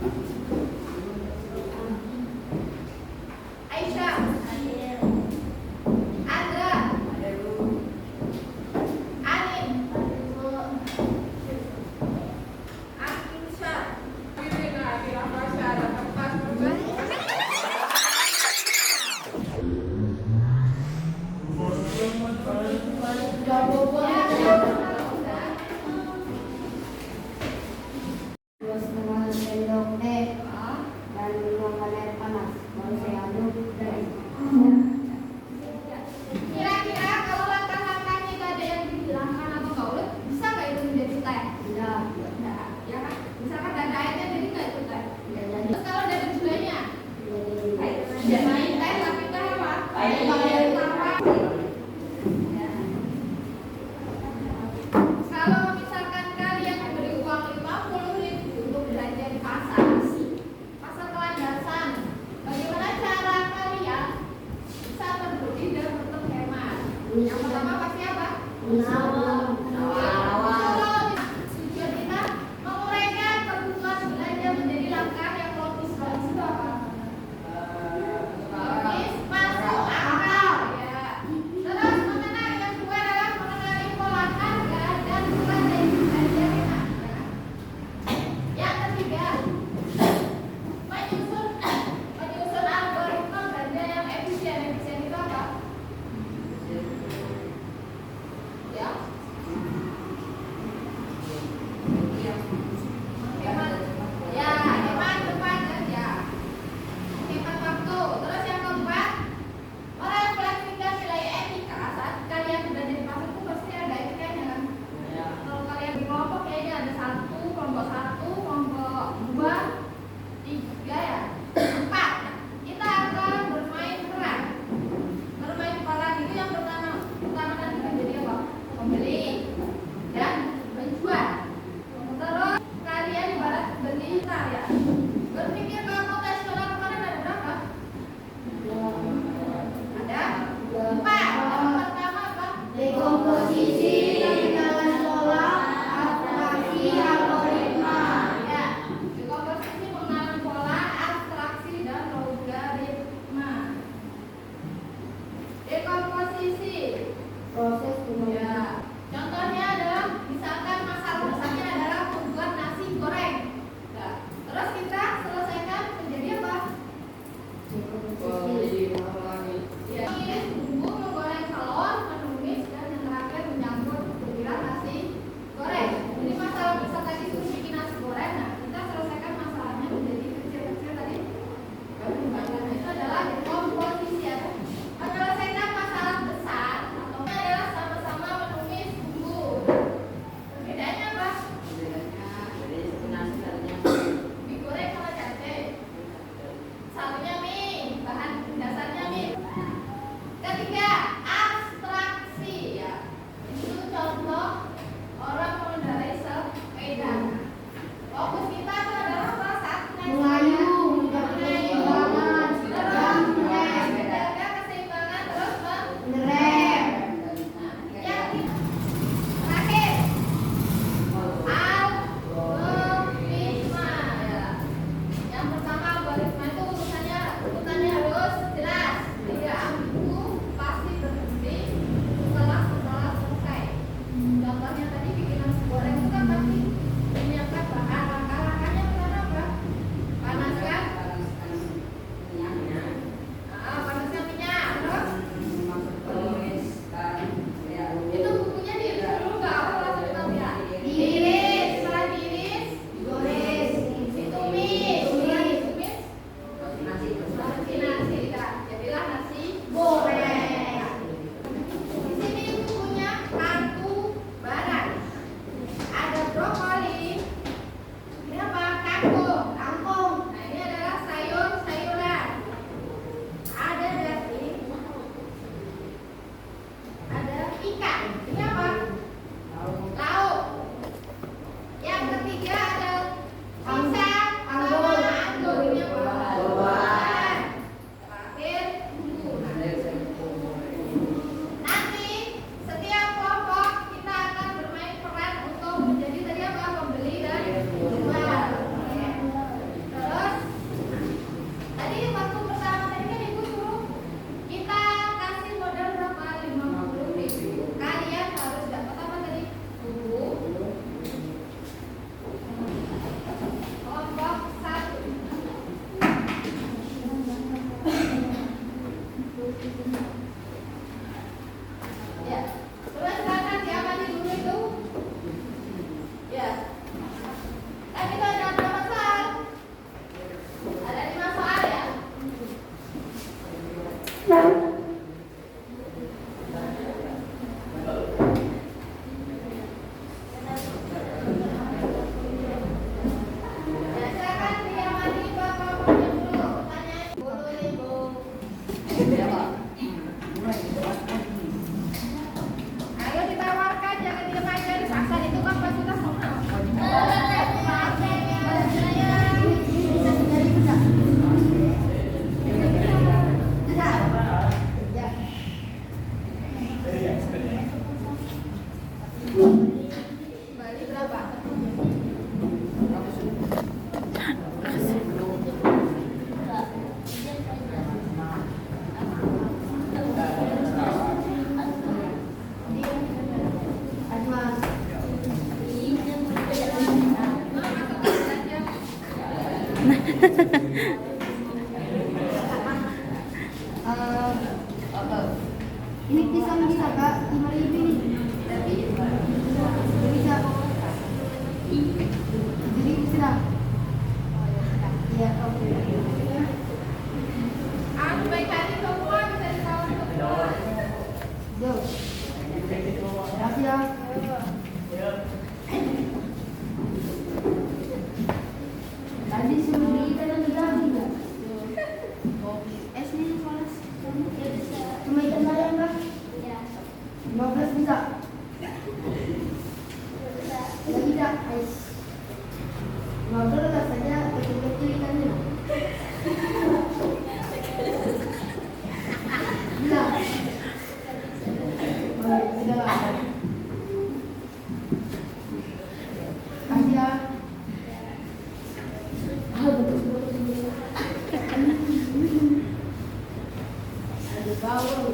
Aisyah, Andra, Anin, Akinsa. Dua setengah sendok teh. Ini pisang bisa Kak, 5.000 nih. Bisa. Jadi bisa. Iya, oke. Baik hari semua bisa ditawar semua. Yo. Makasih ya. Tadi suruh belikan yang diganti nggak? Es nih panas. Cuma ikan ayam Kak? 15 bisa. Nggak bisa, es. 15 rasanya betul-betul ikannya. Bisa. Oh, sudah lah. Kasih ya. Ada bau.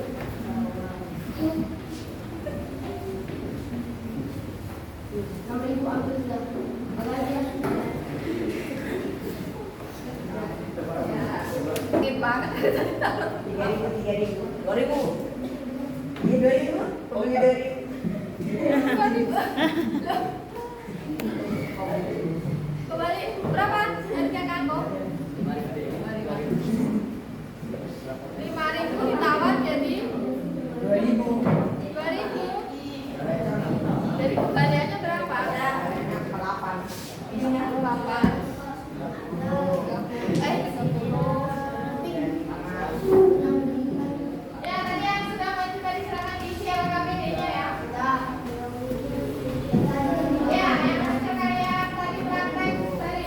Sama ibu ambil sudah. Makasih ya. Sakit banget. 3.000, 2.000. Ini 2.000? Oh, ini 2.000. Kembali berapa harga kamu? 5.000 ditawar jadi 2.000. 2.000. Jadi kembaliannya berapa? 8. 8. Ya, tadi yang sudah maju tadi silakan diisi LKPD-nya ya. Ya, yang sudah kayak tadi praktek tadi.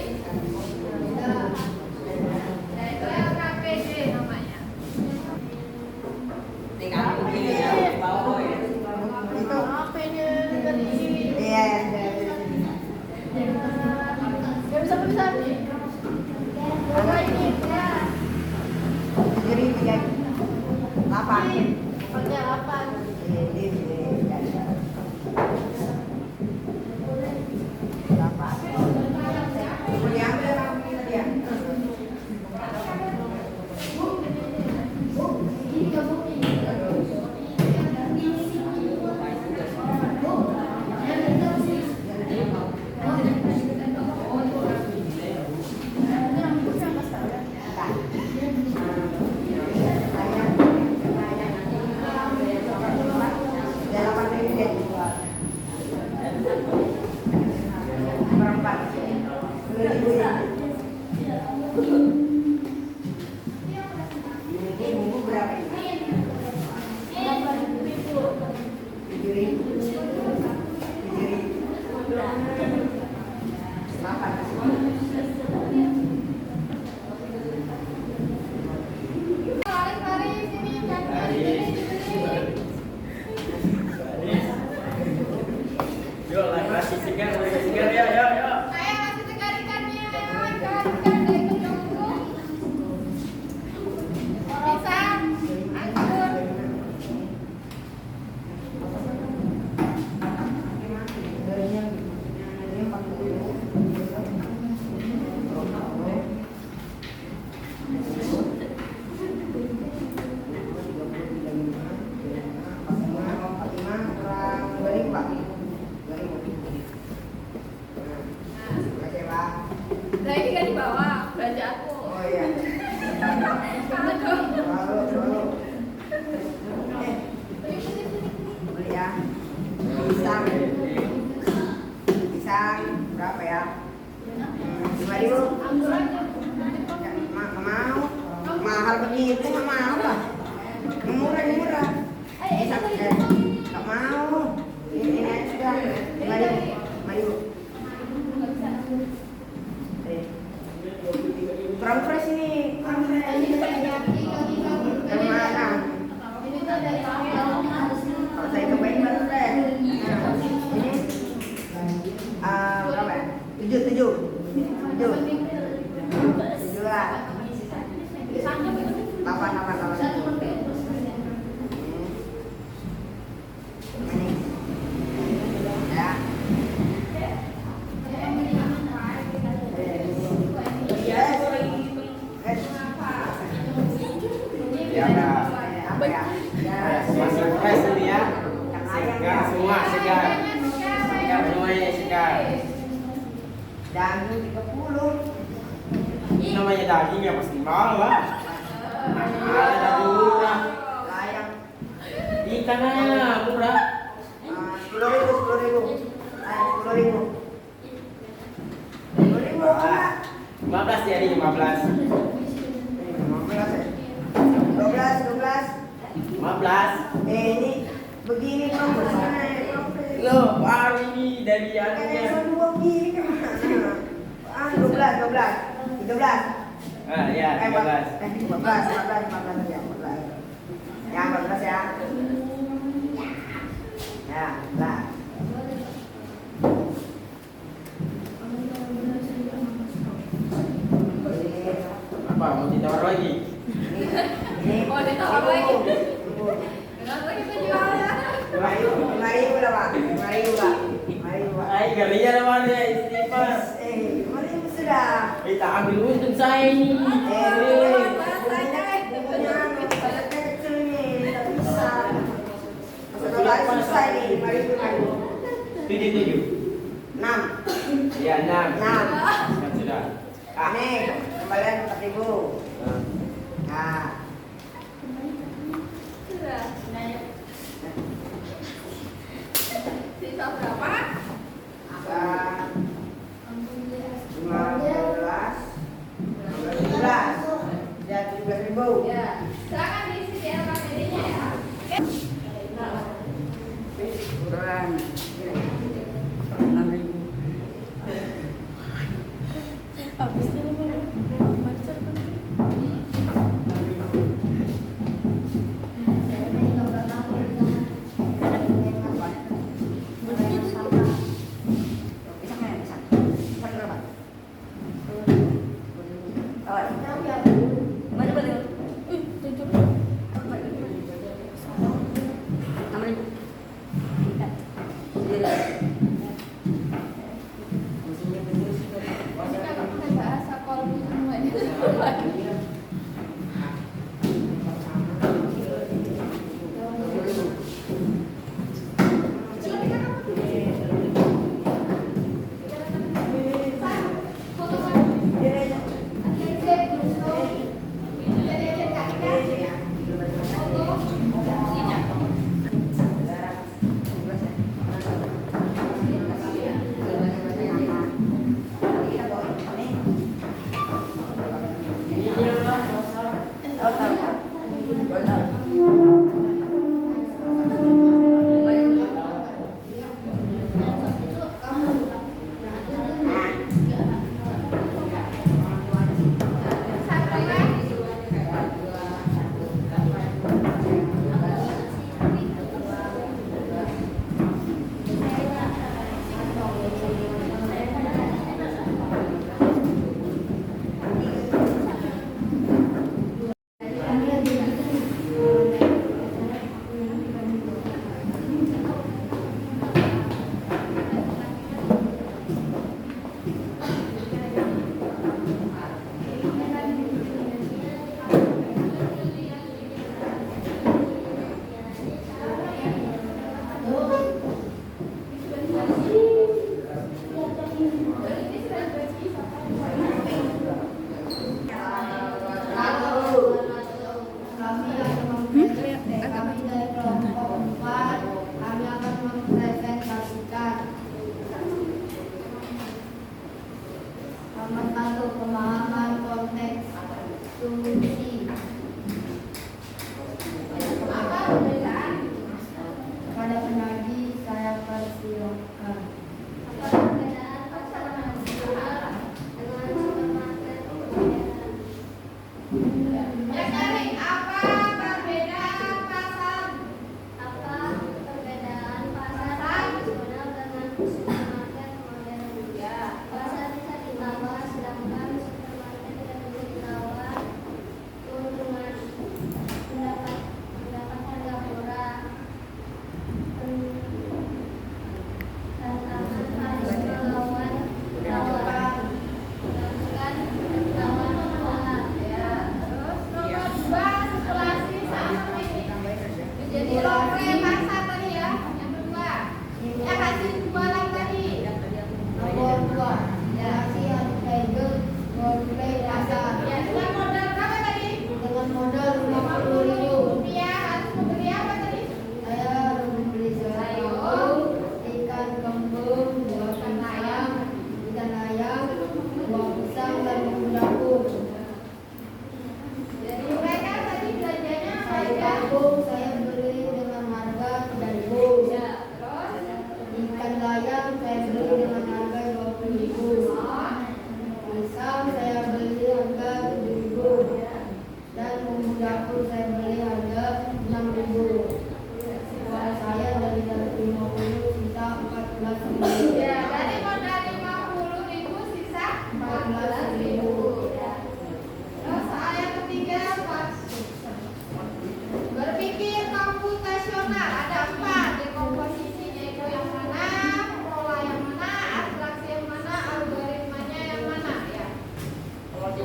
Ya, itu LKPD namanya. Tinggal ini ya, bawa ya. Itu. HP-nya dari sini. Iya. Gak bisa besar nih. Apa ini? Ya. Jadi 8. Pakai 8. Lari-lari sini, Yuk, kasih sigar ya, yuk. saya masih segar ikannya. Ikan dari Kedungku. Bisa, anggur. Nah, ini kan di bawah belanja aku. Oh iya. Sama dong. Lalu. Beli ya. Pisang. Pisang berapa ya? 5.000. Anggur aja. Nggak mau. Mahal begitu nggak mau lah. Murah. Pisang nggak mau. Ini aja sudah. 5.000. Kurang fresh ini. Yang mana? Kalau saya cobain baru fresh. Ini berapa ya? 7 lah. 8. Ya. Yes. dagingnya pasti mahal lah. Ada murah. Layak. Ikan aja murah. 10.000, 10.000. Ayo, 10.000. 10.000 Pak. 15 ya, 15. 15 ya. 12, 12. 15. Ini begini Bang, bersana ya, Bang. Loh, baru ini dari anunya. Kayak dua begini kemana? 12, 12. 13. Ah, ya, 13. 15 ya, 14. Ya, 14 ya. Ya, 14. Apa mau ditawar lagi? Ini. Oh, ditawar lagi. Kenapa kita jual ya? 5.000 lah Pak. 5.000 Pak. 5.000 Pak. Ay, galinya naman ya, Istipas. 5.000 sudah. Kita ambil untung saya ini. Bumbunya badannya kecil nih, tak bisa. Satu kali selesai nih, 5.000 lagi. 7. 6. Ya, 6. 6. Kan sudah. Nih, kembalian 4.000. Nah, Sudah. Sisa berapa? bisa 15, 17. Ya, 17.000. Ya. Silakan diisi di LKPD-nya ya. Kurang. 6.000. Kita pakai bahasa kolom semuanya.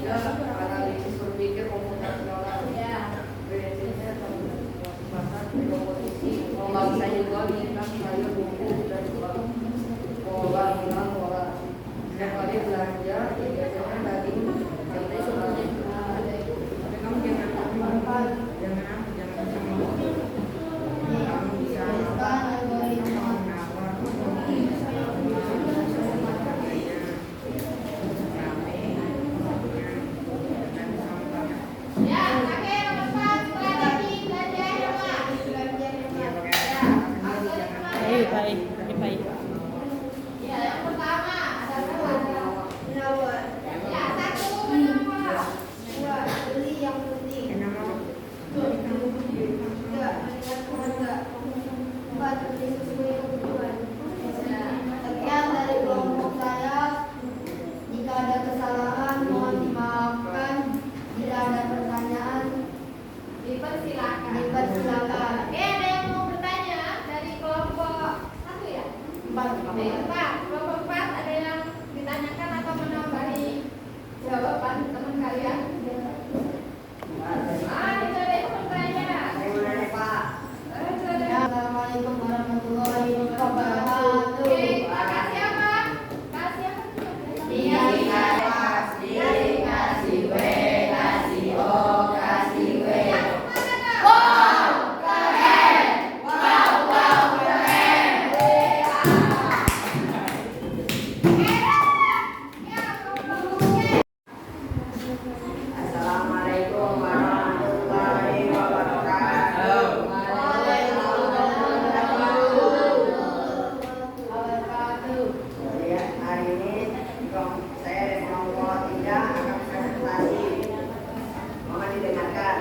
ada analisis berpikir komputasional. Ya. Prinsipnya tentang komposisi. Kalau bisa juga bintang sayur bumbu dan juga pola hilang pola. Setiap kali belanja biasanya daging nanti sebenarnya ada itu. Tapi kamu jangan kamu bisa Ya, pakai nomor 4 setelah tadi belajar ya, Pak. Baik, baik, baik. Ya, yang pertama ada nomor. Ya, 1 nomor. 2 beli yang penting. 3 melihat keluarga. 4 beli sesuai kebutuhan. Sekian dari kelompok saya. Jika ada kesalahan mohon dimaafkan. Jika ada pertanyaan dipersilakan. Oke, ada yang mau bertanya dari kelompok 1 ya? 4. Kelompok 4 ada yang ditanyakan atau menambahi jawaban teman kalian? Itu ada yang bertanya. Assalamualaikum warahmatullahi wabarakatuh. Oke, terima kasih apa? Kasih apa? Kasih W, kasih O, kasih W. Wow, keren. Wow, keren. Assalamualaikum warahmatullahi wabarakatuh. Ya, hari ini saya dari kelompok 3 akan presentasi. Mohon didengarkan.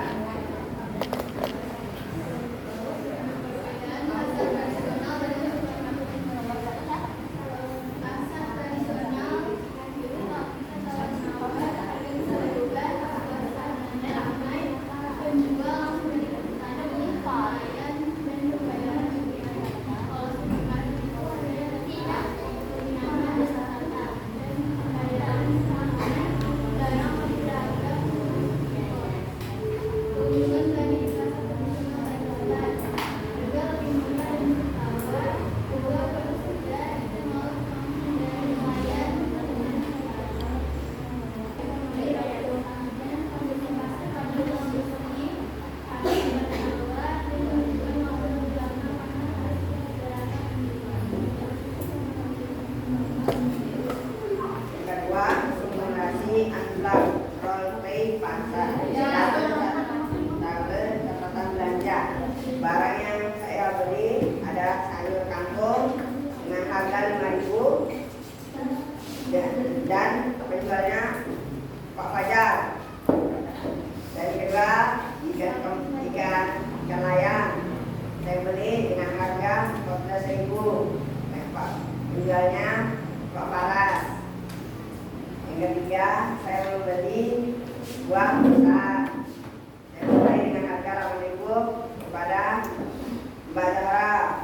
Kedua, simulasi antar role play pasar. Catatan belanja. Barang yang saya beli ada sayur kangkung dengan harga 5.000 dan penjualnya Pak Fajar. Dan kedua, ikan layang saya beli dengan harga 14.000. Pak penjualnya Pak Paras. Yang ketiga, saya membeli buah besar. Saya beli dengan harga 8.000 kepada Mbak Zahra.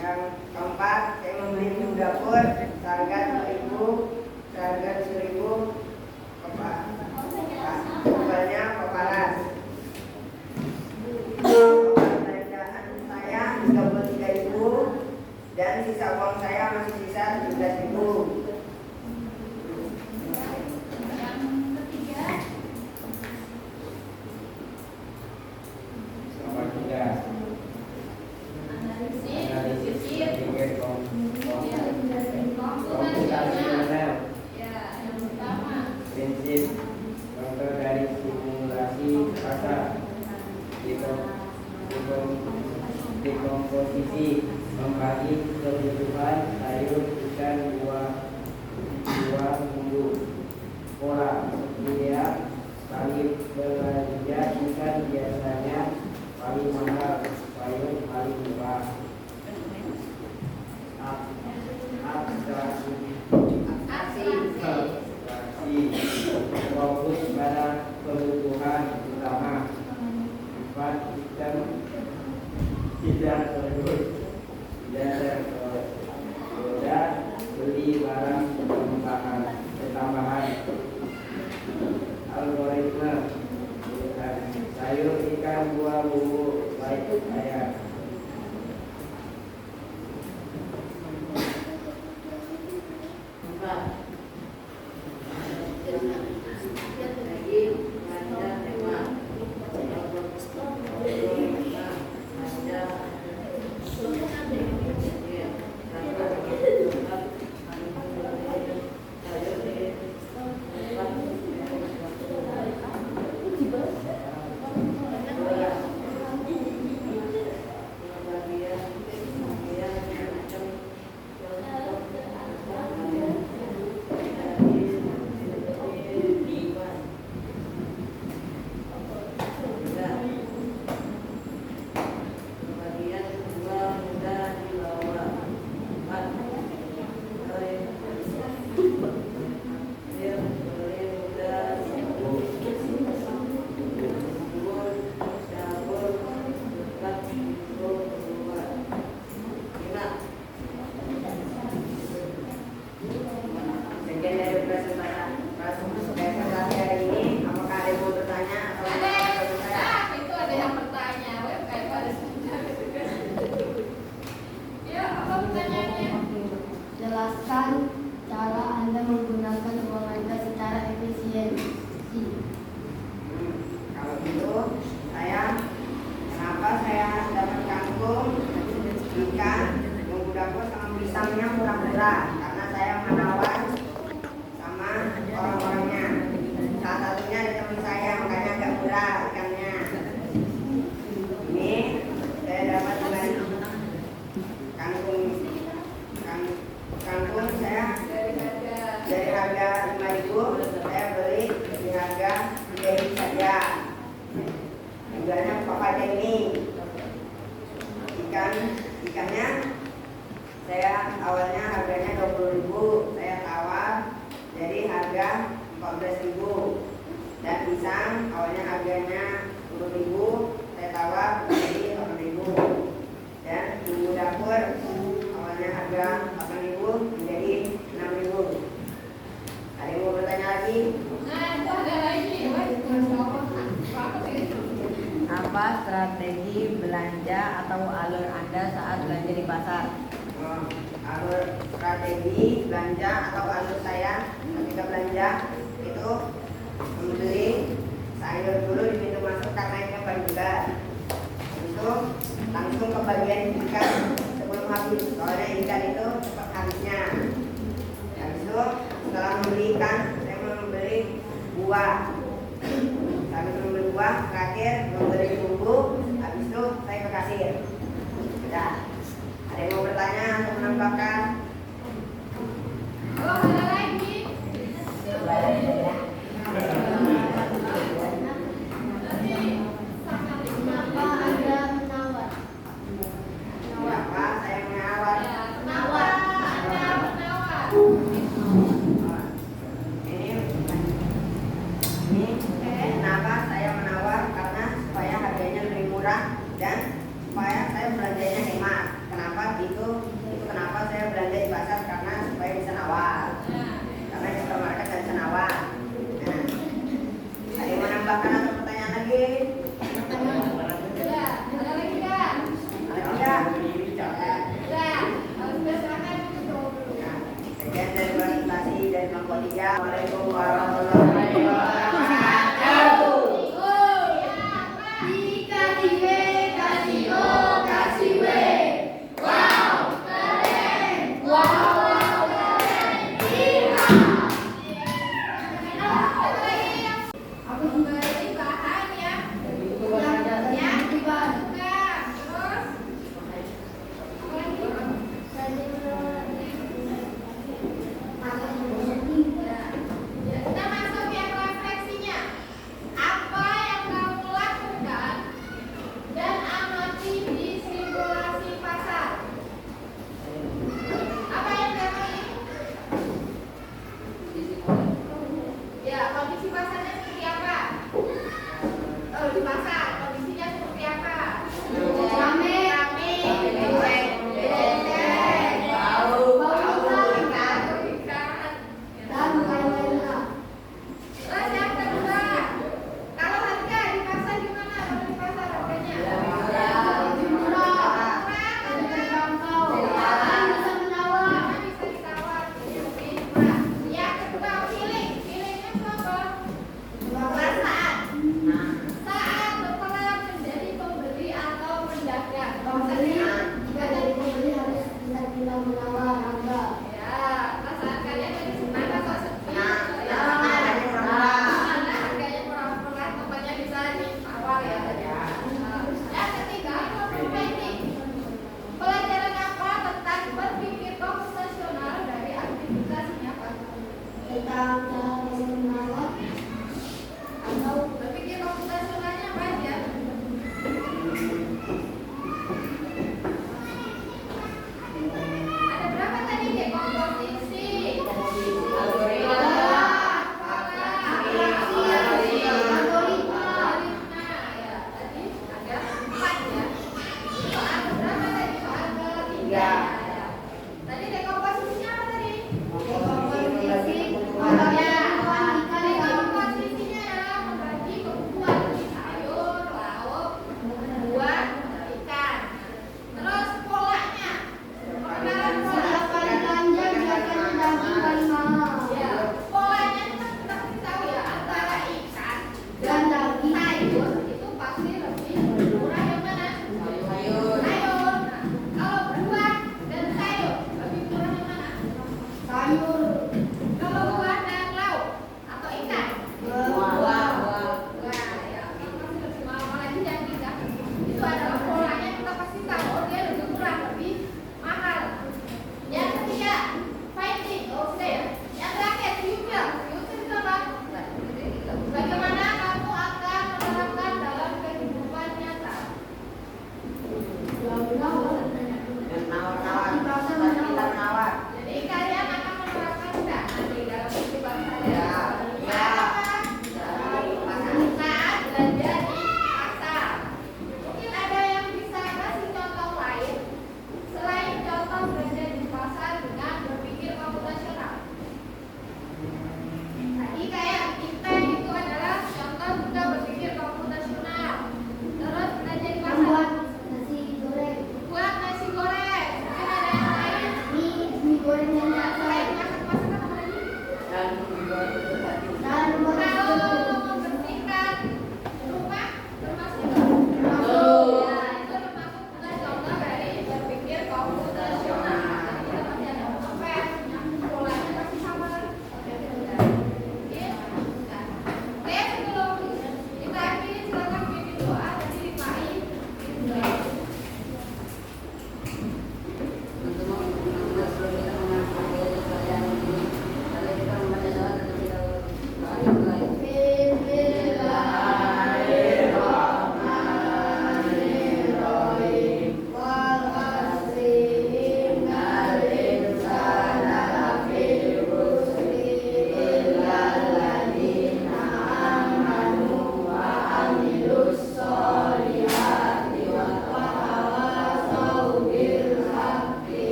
Yang keempat, saya membeli bumbu dapur seharga 10.000 kepada Paparas. Belanjaan saya 33.000 dan sisa uang saya masih sisa 17.000. Analisis, harga 5.000, saya beli di harga 3.000 saja. Harganya pakai teknik. Ikannya saya awalnya harganya 20.000, saya tawar jadi harga 14.000. Dan pisang awalnya harganya 10.000, saya tawar jadi 8.000. Dan bumbu dapur awalnya harga 8.000 menjadi 6.000. Ada yang mau bertanya lagi? Nah, itu ada lagi. Wah, Masya Allah. Bagus ini. Apa strategi belanja atau alur Anda saat belanja di pasar? Alur strategi belanja atau alur saya ketika belanja itu membeli sayur dulu di pintu masuk karena ini paling dekat. Itu langsung ke bagian ikan sebelum habis. Soalnya ikan itu cepat habisnya. Habis itu setelah membeli ikan, saya membeli buah. Habis membeli buah, terakhir membeli bumbu. Habis itu saya ke kasir. Sudah. Ada yang mau bertanya atau menambahkan? Oh, ada lagi. Kenapa ada menawar? Kenapa saya menawar? Ya, kenapa ada menawar? Ini kenapa saya menawar? Karena supaya harganya lebih murah dan supaya saya belanjanya hemat. Kenapa itu kenapa saya belanja di pasar? Karena supaya bisa nawar. Karena di supermarket saya bisa nawar. Nah, ada yang mau menambahkan atau pertanyaan lagi? Ya, ada lagi kan? Ada tidak? Ya, sudah silakan tutup dulu. Nah, sekian dari presentasi dari kelompok 3. Assalamualaikum warahmatullahi wabarakatuh.